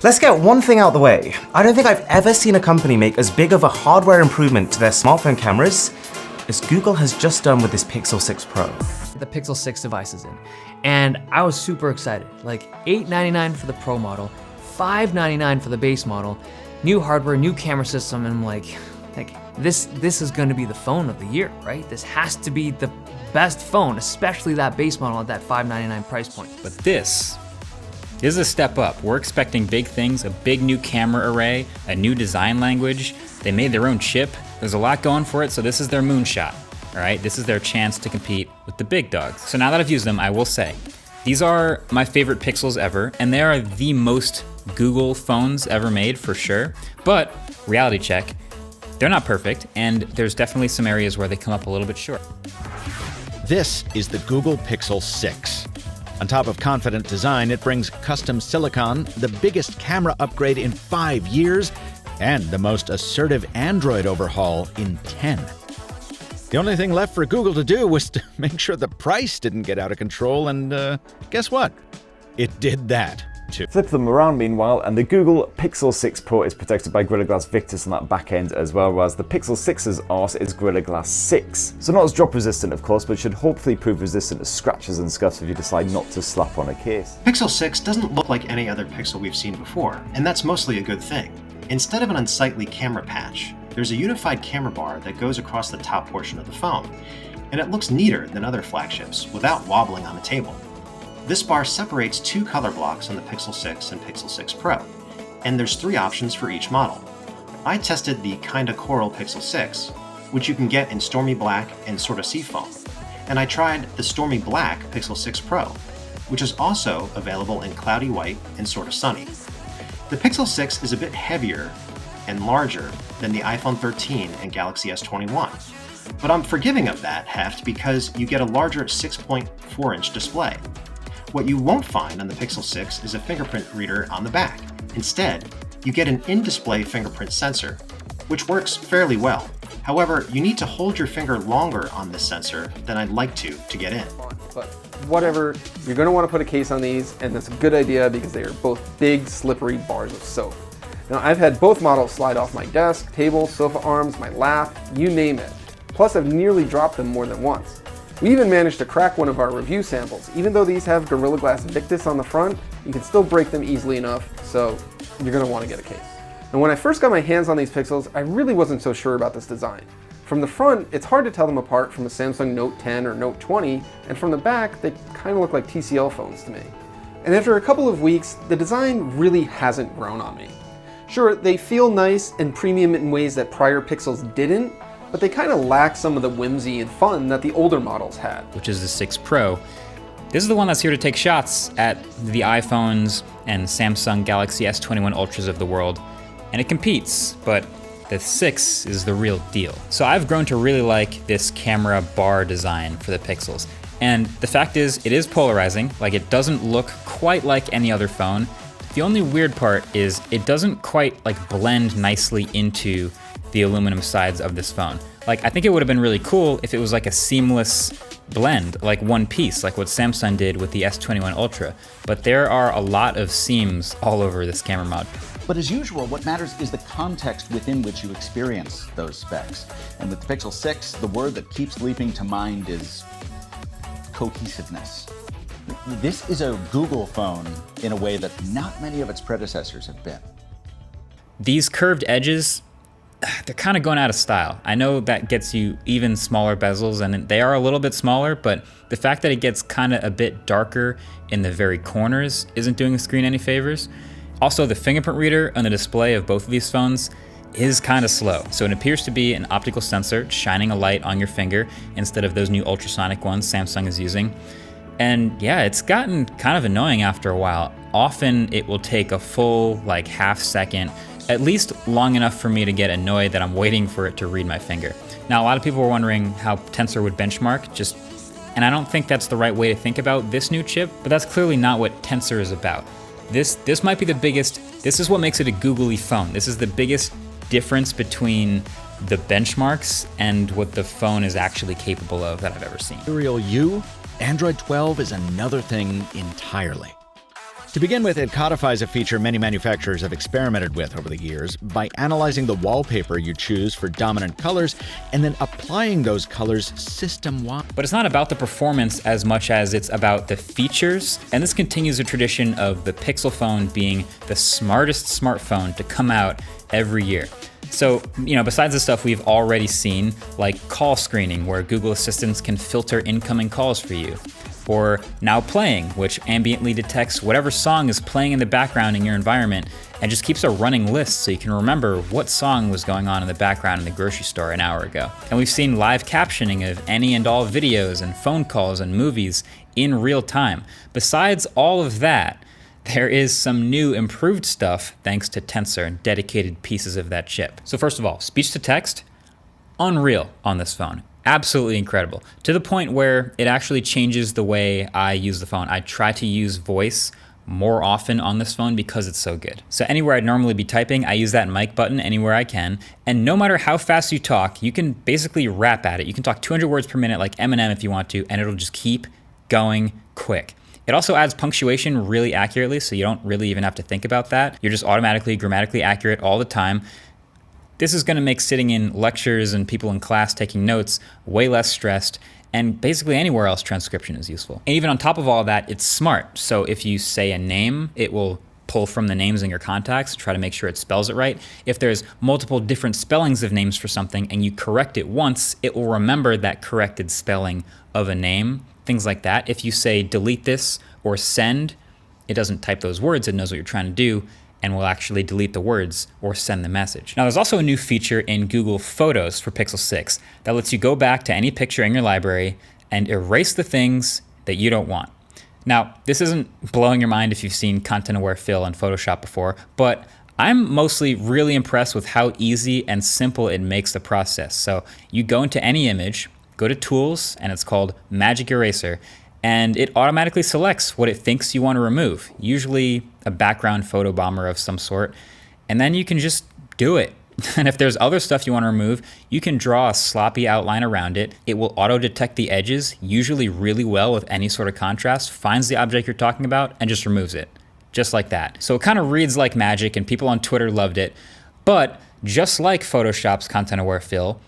Let's get one thing out the way. I don't think I've ever seen a company make as big of a hardware improvement to their smartphone cameras as Google has just done with this Pixel 6 Pro. The Pixel 6 device is in, and I was super excited. Like $899 for the Pro model, $599 for the base model, new hardware, new camera system, and I'm like this is gonna be the phone of the year, right? This has to be the best phone, especially that base model at that $599 price point. But this is a step up. We're expecting big things, a big new camera array, a new design language. They made their own chip. There's a lot going for it, so this is their moonshot, all right? This is their chance to compete with the big dogs. So now that I've used them, I will say, these are my favorite Pixels ever, and they are the most Google phones ever made for sure. But reality check, they're not perfect, and there's definitely some areas where they come up a little bit short. This is the Google Pixel 6. On top of confident design, it brings custom silicon, the biggest camera upgrade in 5 years, and the most assertive Android overhaul in 10. The only thing left for Google to do was to make sure the price didn't get out of control, and guess what? It did that, too. Flip them around meanwhile, and the Google Pixel 6 Pro is protected by Gorilla Glass Victus on that back end as well, whereas the Pixel 6's arse is Gorilla Glass 6. So not as drop resistant of course, but should hopefully prove resistant to scratches and scuffs if you decide not to slap on a case. Pixel 6 doesn't look like any other Pixel we've seen before, and that's mostly a good thing. Instead of an unsightly camera patch, there's a unified camera bar that goes across the top portion of the phone, and it looks neater than other flagships without wobbling on a table. This bar separates two color blocks on the Pixel 6 and Pixel 6 Pro, and there's 3 options for each model. I tested the Kinda Coral Pixel 6, which you can get in Stormy Black and Sorta Seafoam, and I tried the Stormy Black Pixel 6 Pro, which is also available in Cloudy White and Sorta Sunny. The Pixel 6 is a bit heavier and larger than the iPhone 13 and Galaxy S21, but I'm forgiving of that heft because you get a larger 6.4-inch display. What you won't find on the Pixel 6 is a fingerprint reader on the back. Instead, you get an in-display fingerprint sensor, which works fairly well. However, you need to hold your finger longer on this sensor than I'd like to get in. But whatever, you're going to want to put a case on these, and that's a good idea because they are both big, slippery bars of soap. Now, I've had both models slide off my desk, table, sofa arms, my lap, you name it. Plus, I've nearly dropped them more than once. We even managed to crack one of our review samples. Even though these have Gorilla Glass Victus on the front, you can still break them easily enough, so you're going to want to get a case. And when I first got my hands on these Pixels, I really wasn't so sure about this design. From the front, it's hard to tell them apart from a Samsung Note 10 or Note 20, and from the back, they kind of look like TCL phones to me. And after a couple of weeks, the design really hasn't grown on me. Sure, they feel nice and premium in ways that prior Pixels didn't, but they kind of lack some of the whimsy and fun that the older models had. Which is the 6 Pro. This is the one that's here to take shots at the iPhones and Samsung Galaxy S21 Ultras of the world, and it competes, but the 6 is the real deal. So I've grown to really like this camera bar design for the Pixels. And the fact is, it is polarizing, like it doesn't look quite like any other phone. The only weird part is it doesn't quite blend nicely into the aluminum sides of this phone. I think it would have been really cool if it was like a seamless blend, like one piece, like what Samsung did with the S21 Ultra. But there are a lot of seams all over this camera mod. But as usual, what matters is the context within which you experience those specs. And with the Pixel 6, the word that keeps leaping to mind is cohesiveness. This is a Google phone in a way that not many of its predecessors have been. These curved edges, they're kind of going out of style. I know that gets you even smaller bezels, and they are a little bit smaller, but the fact that it gets kind of a bit darker in the very corners isn't doing the screen any favors. Also, the fingerprint reader on the display of both of these phones is kind of slow. So it appears to be an optical sensor shining a light on your finger instead of those new ultrasonic ones Samsung is using. And yeah, it's gotten kind of annoying after a while. Often it will take a full half second, at least long enough for me to get annoyed that I'm waiting for it to read my finger. Now, a lot of people were wondering how Tensor would benchmark, and I don't think that's the right way to think about this new chip, but that's clearly not what Tensor is about. This might be the biggest, this is what makes it a googly phone. This is the biggest difference between the benchmarks and what the phone is actually capable of that I've ever seen. Serial U, Android 12 is another thing entirely. To begin with, it codifies a feature many manufacturers have experimented with over the years by analyzing the wallpaper you choose for dominant colors and then applying those colors system-wide. But it's not about the performance as much as it's about the features, and this continues a tradition of the Pixel phone being the smartest smartphone to come out every year. So, besides the stuff we've already seen, like call screening, where Google Assistants can filter incoming calls for you, or Now Playing, which ambiently detects whatever song is playing in the background in your environment and just keeps a running list so you can remember what song was going on in the background in the grocery store an hour ago. And we've seen live captioning of any and all videos and phone calls and movies in real time. Besides all of that, there is some new improved stuff thanks to Tensor and dedicated pieces of that chip. So first of all, speech to text, unreal on this phone. Absolutely incredible. To the point where it actually changes the way I use the phone. I try to use voice more often on this phone because it's so good. So anywhere I'd normally be typing, I use that mic button anywhere I can. And no matter how fast you talk, you can basically rap at it. You can talk 200 words per minute like Eminem if you want to, and it'll just keep going quick. It also adds punctuation really accurately, so you don't really even have to think about that. You're just automatically grammatically accurate all the time. This is going to make sitting in lectures and people in class taking notes way less stressed, and basically anywhere else transcription is useful. And even on top of all that, it's smart. So if you say a name, it will pull from the names in your contacts, try to make sure it spells it right. If there's multiple different spellings of names for something and you correct it once, it will remember that corrected spelling of a name, things like that. If you say delete this or send, it doesn't type those words, it knows what you're trying to do, and will actually delete the words or send the message. Now there's also a new feature in Google Photos for Pixel 6 that lets you go back to any picture in your library and erase the things that you don't want. Now, this isn't blowing your mind if you've seen content-aware fill in Photoshop before, but I'm mostly really impressed with how easy and simple it makes the process. So you go into any image, go to Tools, and it's called Magic Eraser, and it automatically selects what it thinks you want to remove, usually a background photo bomber of some sort, and then you can just do it. And if there's other stuff you want to remove, you can draw a sloppy outline around it. It will auto-detect the edges, usually really well with any sort of contrast, finds the object you're talking about, and just removes it, just like that. So it kind of reads like magic, and people on Twitter loved it. But just like Photoshop's content-aware fill,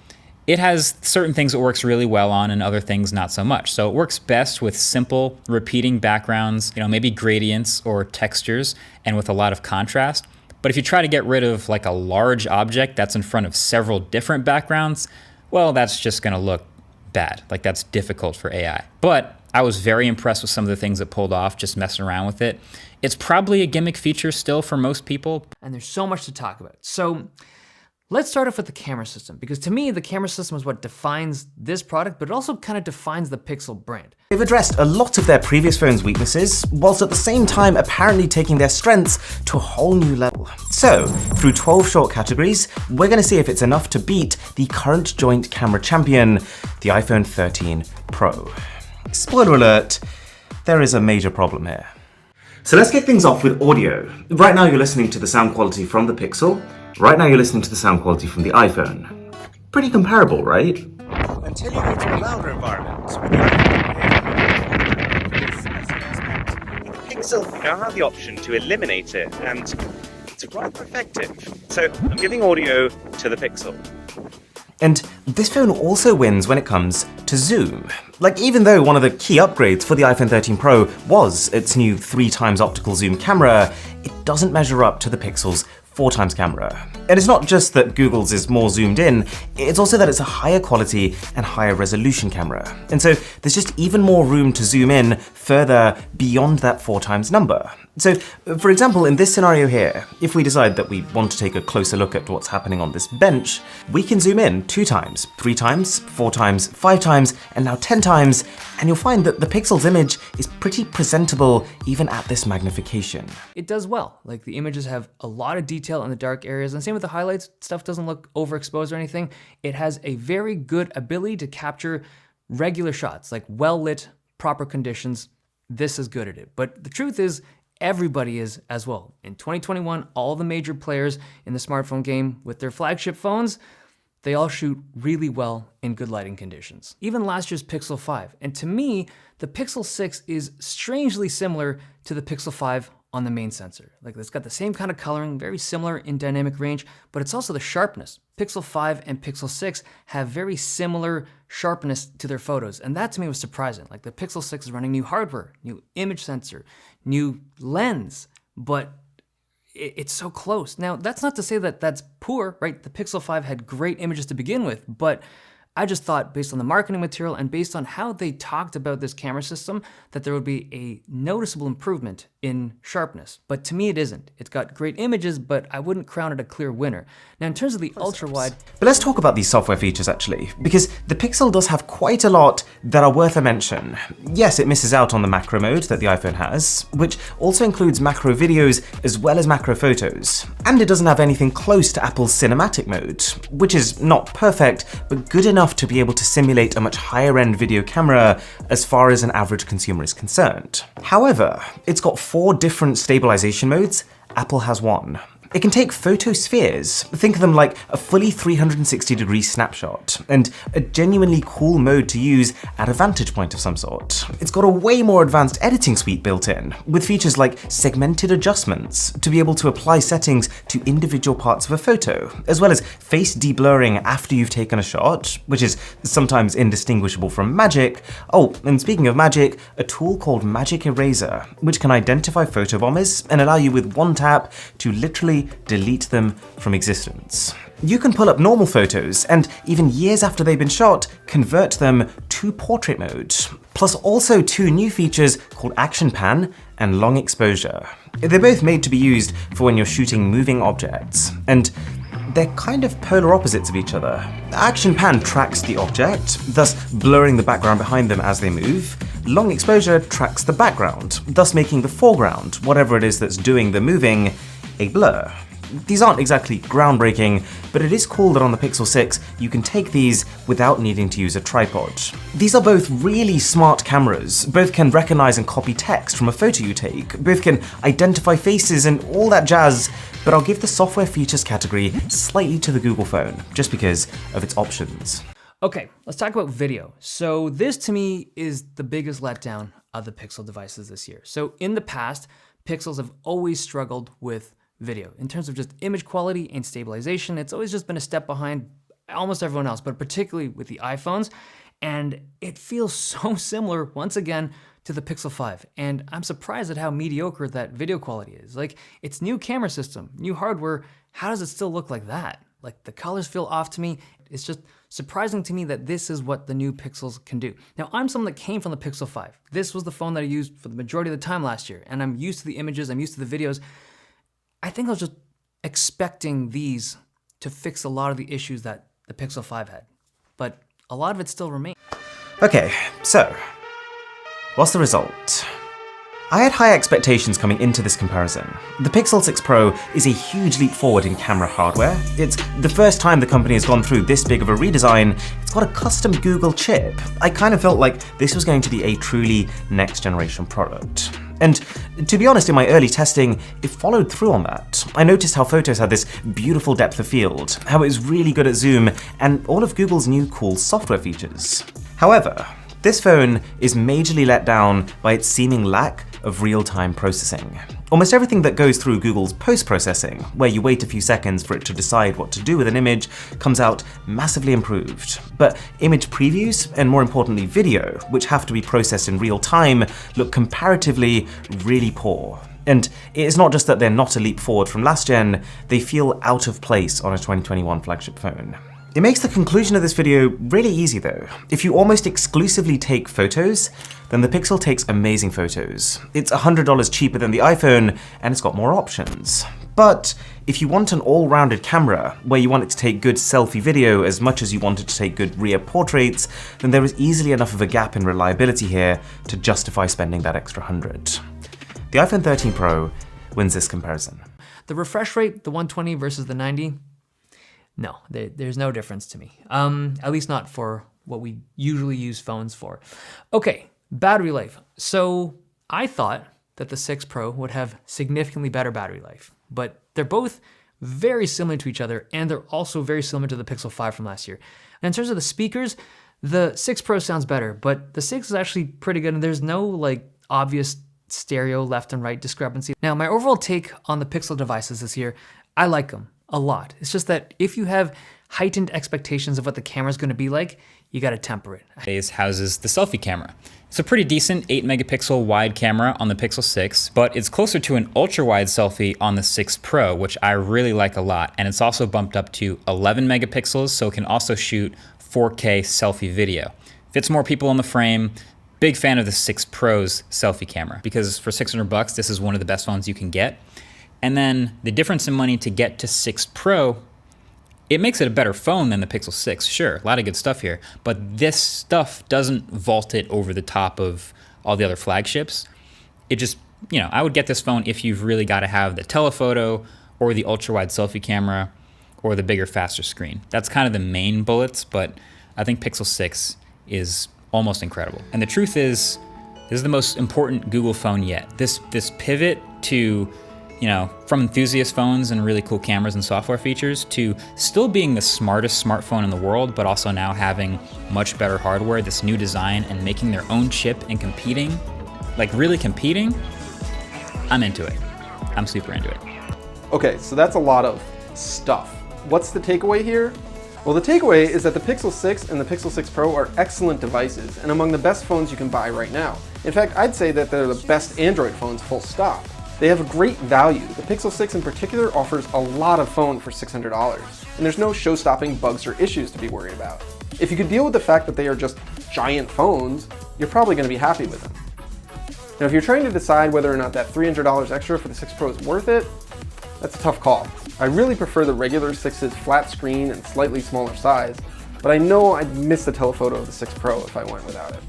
it has certain things it works really well on and other things not so much. So it works best with simple repeating backgrounds, maybe gradients or textures, and with a lot of contrast. But if you try to get rid of like a large object that's in front of several different backgrounds, well, that's just gonna look bad. Like that's difficult for AI. But I was very impressed with some of the things it pulled off just messing around with it. It's probably a gimmick feature still for most people. And there's so much to talk about. So let's start off with the camera system, because to me, the camera system is what defines this product, but it also kind of defines the Pixel brand. They've addressed a lot of their previous phones' weaknesses, whilst at the same time apparently taking their strengths to a whole new level. So, through 12 short categories, we're going to see if it's enough to beat the current joint camera champion, the iPhone 13 Pro. Spoiler alert, there is a major problem here. So let's kick things off with audio. Right now you're listening to the sound quality from the Pixel. Right now you're listening to the sound quality from the iPhone. Pretty comparable, right? Until you go to a louder environment with the Pixel now have the option to eliminate it, and it's rather effective. So I'm giving audio to the Pixel. And this phone also wins when it comes to zoom. Like, even though one of the key upgrades for the iPhone 13 Pro was its new 3x optical zoom camera, it doesn't measure up to the Pixel's 4x camera. And it's not just that Google's is more zoomed in, it's also that it's a higher quality and higher resolution camera. And so there's just even more room to zoom in further beyond that 4x number. So, for example, in this scenario here, if we decide that we want to take a closer look at what's happening on this bench, we can zoom in 2x, 3x, 4x, 5x, and now 10x, and you'll find that the Pixel's image is pretty presentable even at this magnification. It does well. Like, the images have a lot of detail in the dark areas, and same with the highlights, stuff doesn't look overexposed or anything. It has a very good ability to capture regular shots, like well-lit, proper conditions. This is good at it. But the truth is, everybody is as well. In 2021, all the major players in the smartphone game with their flagship phones, they all shoot really well in good lighting conditions. Even last year's Pixel 5. And to me, the Pixel 6 is strangely similar to the Pixel 5 on the main sensor. Like it's got the same kind of coloring, very similar in dynamic range, but it's also the sharpness. Pixel 5 and Pixel 6 have very similar sharpness to their photos, and that to me was surprising. Like the Pixel 6 is running new hardware, new image sensor, new lens, but it's so close. Now, that's not to say that that's poor, right? The Pixel 5 had great images to begin with, but I just thought based on the marketing material and based on how they talked about this camera system that there would be a noticeable improvement in sharpness. But to me it isn't. It's got great images, but I wouldn't crown it a clear winner. Now in terms of the ultra-wide... But let's talk about these software features actually, because the Pixel does have quite a lot that are worth a mention. Yes, it misses out on the macro mode that the iPhone has, which also includes macro videos as well as macro photos. And it doesn't have anything close to Apple's cinematic mode, which is not perfect, but good enough to be able to simulate a much higher end video camera as far as an average consumer is concerned. However, it's got 4 different stabilization modes. Apple has 1. It can take photospheres, think of them like a fully 360-degree snapshot, and a genuinely cool mode to use at a vantage point of some sort. It's got a way more advanced editing suite built in, with features like segmented adjustments to be able to apply settings to individual parts of a photo, as well as face deblurring after you've taken a shot, which is sometimes indistinguishable from magic. Oh, and speaking of magic, a tool called Magic Eraser, which can identify photobombers and allow you with one tap to literally delete them from existence. You can pull up normal photos and even years after they've been shot, convert them to portrait mode. Plus also 2 new features called Action Pan and Long Exposure. They're both made to be used for when you're shooting moving objects, and they're kind of polar opposites of each other. Action Pan tracks the object, thus blurring the background behind them as they move. Long Exposure tracks the background, thus making the foreground, whatever it is that's doing the moving, a blur. These aren't exactly groundbreaking, but it is cool that on the Pixel 6 you can take these without needing to use a tripod. These are both really smart cameras. Both can recognize and copy text from a photo you take. Both can identify faces and all that jazz, but I'll give the software features category slightly to the Google phone, just because of its options. Okay, let's talk about video. So this to me is the biggest letdown of the Pixel devices this year. So in the past, Pixels have always struggled with video. In terms of just image quality and stabilization, it's always just been a step behind almost everyone else, but particularly with the iPhones. And it feels so similar, once again, to the Pixel 5. And I'm surprised at how mediocre that video quality is. Like, it's new camera system, new hardware, how does it still look like that? Like, the colors feel off to me. It's just surprising to me that this is what the new Pixels can do. Now, I'm someone that came from the Pixel 5. This was the phone that I used for the majority of the time last year, and I'm used to the images, I'm used to the videos. I think I was just expecting these to fix a lot of the issues that the Pixel 5 had, but a lot of it still remains. Okay, so what's the result? I had high expectations coming into this comparison. The Pixel 6 Pro is a huge leap forward in camera hardware. It's the first time the company has gone through this big of a redesign. It's got a custom Google chip. I kind of felt like this was going to be a truly next generation product. And to be honest, in my early testing, it followed through on that. I noticed how photos had this beautiful depth of field, how it was really good at zoom, and all of Google's new cool software features. However, this phone is majorly let down by its seeming lack of real-time processing. Almost everything that goes through Google's post-processing, where you wait a few seconds for it to decide what to do with an image, comes out massively improved. But image previews, and more importantly video, which have to be processed in real time, look comparatively really poor. And it's not just that they're not a leap forward from last gen, they feel out of place on a 2021 flagship phone. It makes the conclusion of this video really easy though. If you almost exclusively take photos, then the Pixel takes amazing photos. It's $100 cheaper than the iPhone, and it's got more options. But if you want an all-rounded camera, where you want it to take good selfie video as much as you want it to take good rear portraits, then there is easily enough of a gap in reliability here to justify spending that extra $100. The iPhone 13 Pro wins this comparison. The refresh rate, the 120 versus the 90, no, there's no difference to me. At least not for what we usually use phones for. Okay, battery life. So I thought that the 6 Pro would have significantly better battery life, but they're both very similar to each other, and they're also very similar to the Pixel 5 from last year. And in terms of the speakers, the 6 Pro sounds better, but the 6 is actually pretty good, and there's no like obvious stereo left and right discrepancy. Now, my overall take on the Pixel devices this year, I like them a lot. It's just that if you have heightened expectations of what the camera's gonna be like, you gotta temper it. Phase houses the selfie camera. It's a pretty decent 8 megapixel wide camera on the Pixel 6, but it's closer to an ultra wide selfie on the 6 Pro, which I really like a lot. And it's also bumped up to 11 megapixels, so it can also shoot 4K selfie video. Fits more people in the frame. Big fan of the 6 Pro's selfie camera, because for $600, this is one of the best phones you can get. And then the difference in money to get to 6 Pro, it makes it a better phone than the Pixel 6, sure, a lot of good stuff here, but this stuff doesn't vault it over the top of all the other flagships. It just, you know, I would get this phone if you've really got to have the telephoto or the ultra-wide selfie camera or the bigger, faster screen. That's kind of the main bullets, but I think Pixel 6 is almost incredible. And the truth is, this is the most important Google phone yet. This pivot to, you know, from enthusiast phones and really cool cameras and software features to still being the smartest smartphone in the world, but also now having much better hardware, this new design, and making their own chip and competing, like really competing, I'm into it. I'm super into it. Okay, so that's a lot of stuff. What's the takeaway here? Well, the takeaway is that the Pixel 6 and the Pixel 6 Pro are excellent devices and among the best phones you can buy right now. In fact, I'd say that they're the best Android phones, full stop. They have a great value. The Pixel 6 in particular offers a lot of phone for $600, and there's no show-stopping bugs or issues to be worried about. If you could deal with the fact that they are just giant phones, you're probably going to be happy with them. Now, if you're trying to decide whether or not that $300 extra for the 6 Pro is worth it, that's a tough call. I really prefer the regular 6's flat screen and slightly smaller size, but I know I'd miss the telephoto of the 6 Pro if I went without it.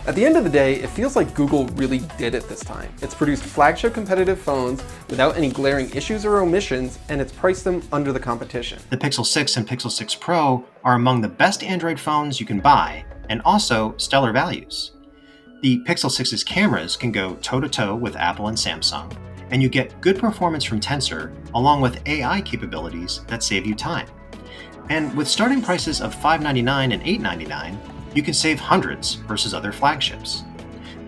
At the end of the day, it feels like Google really did it this time. It's produced flagship competitive phones without any glaring issues or omissions, and it's priced them under the competition. The Pixel 6 and Pixel 6 Pro are among the best Android phones you can buy, and also stellar values. The Pixel 6's cameras can go toe-to-toe with Apple and Samsung, and you get good performance from Tensor, along with AI capabilities that save you time. And with starting prices of $599 and $899, you can save hundreds versus other flagships.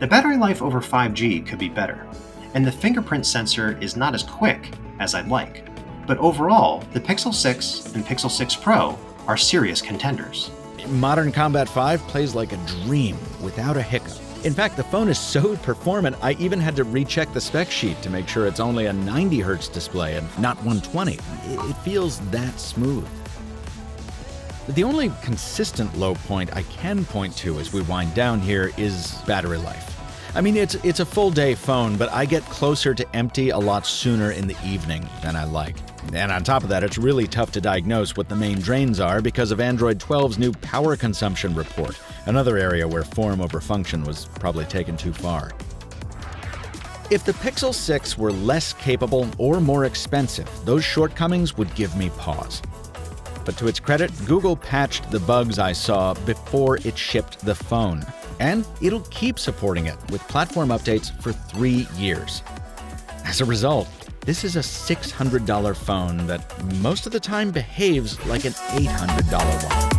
The battery life over 5G could be better, and the fingerprint sensor is not as quick as I'd like. But overall, the Pixel 6 and Pixel 6 Pro are serious contenders. Modern Combat 5 plays like a dream without a hiccup. In fact, the phone is so performant, I even had to recheck the spec sheet to make sure it's only a 90 Hz display and not 120. It feels that smooth. The only consistent low point I can point to as we wind down here is battery life. I mean, it's a full day phone, but I get closer to empty a lot sooner in the evening than I like. And on top of that, it's really tough to diagnose what the main drains are because of Android 12's new power consumption report, another area where form over function was probably taken too far. If the Pixel 6 were less capable or more expensive, those shortcomings would give me pause. But to its credit, Google patched the bugs I saw before it shipped the phone. And it'll keep supporting it with platform updates for 3 years. As a result, this is a $600 phone that most of the time behaves like an $800 one.